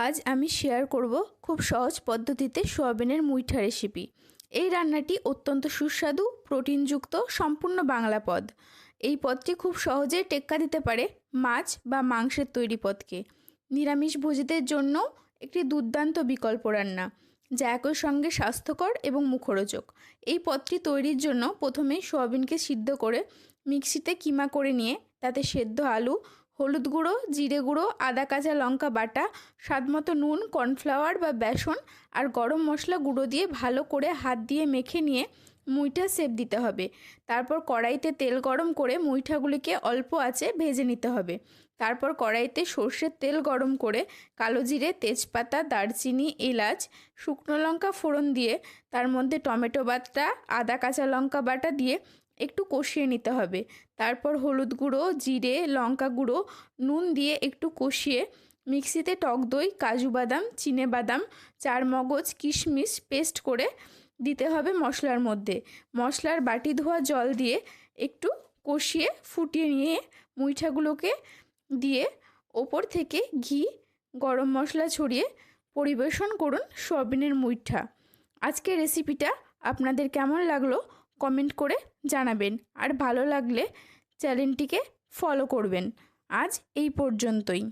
আজ আমি শেয়ার করব খুব সহজ পদ্ধতিতে সোয়াবিনের মুইঠা রেসিপি। এই রান্নাটি অত্যন্ত সুস্বাদু, প্রোটিনযুক্ত, সম্পূর্ণ বাংলা পদ। এই পদটি খুব সহজেই টেক্কা দিতে পারে মাছ বা মাংসের তৈরি পদকে। নিরামিষভোজীদের জন্য একটি দুর্দান্ত বিকল্প রান্না, যা একই সঙ্গে স্বাস্থ্যকর এবং মুখরোচক। এই পদটি তৈরির জন্য প্রথমেই সোয়াবিনকে সিদ্ধ করে মিক্সিতে কিমা করে নিয়ে তাতে সেদ্ধ আলু, হলুদ গুঁড়ো, জিরে গুঁড়ো, আদা কাঁচা লঙ্কা বাটা, স্বাদমতো নুন, কর্নফ্লাওয়ার বা বেসন আর গরম মশলা গুঁড়ো দিয়ে ভালো করে হাত দিয়ে মেখে নিয়ে মুইঠা শেপ দিতে হবে। তারপর কড়াইতে তেল গরম করে মুইঠাগুলিকে অল্প আঁচে ভেজে নিতে হবে। তারপর কড়াইতে সর্ষের তেল গরম করে কালো জিরে, তেজপাতা, দারচিনি, এলাচ, শুকনো লঙ্কা ফোড়ন দিয়ে তার মধ্যে টমেটো বাটা, আদা কাঁচা লঙ্কা বাটা দিয়ে একটু কষিয়ে নিতে হবে। তারপর হলুদ গুঁড়ো, জিরে, লঙ্কা গুঁড়ো, নুন দিয়ে একটু কষিয়ে মিক্সিতে টক দই, কাজু বাদাম, চিনে বাদাম, চারমগজ, কিশমিশ পেস্ট করে দিতে হবে মশলার মধ্যে। মশলার বাটি ধোয়া জল দিয়ে একটু কষিয়ে ফুটিয়ে নিয়ে মুইঠাগুলোকে দিয়ে ওপর থেকে ঘি, গরম মশলা ছড়িয়ে পরিবেশন করুন সোয়াবিনের মুইঠা। আজকের রেসিপিটা আপনাদের কেমন লাগলো কমেন্ট করে জানাবেন, আর ভালো লাগলে চ্যানেলটিকে ফলো করবেন। আজ এই পর্যন্তই।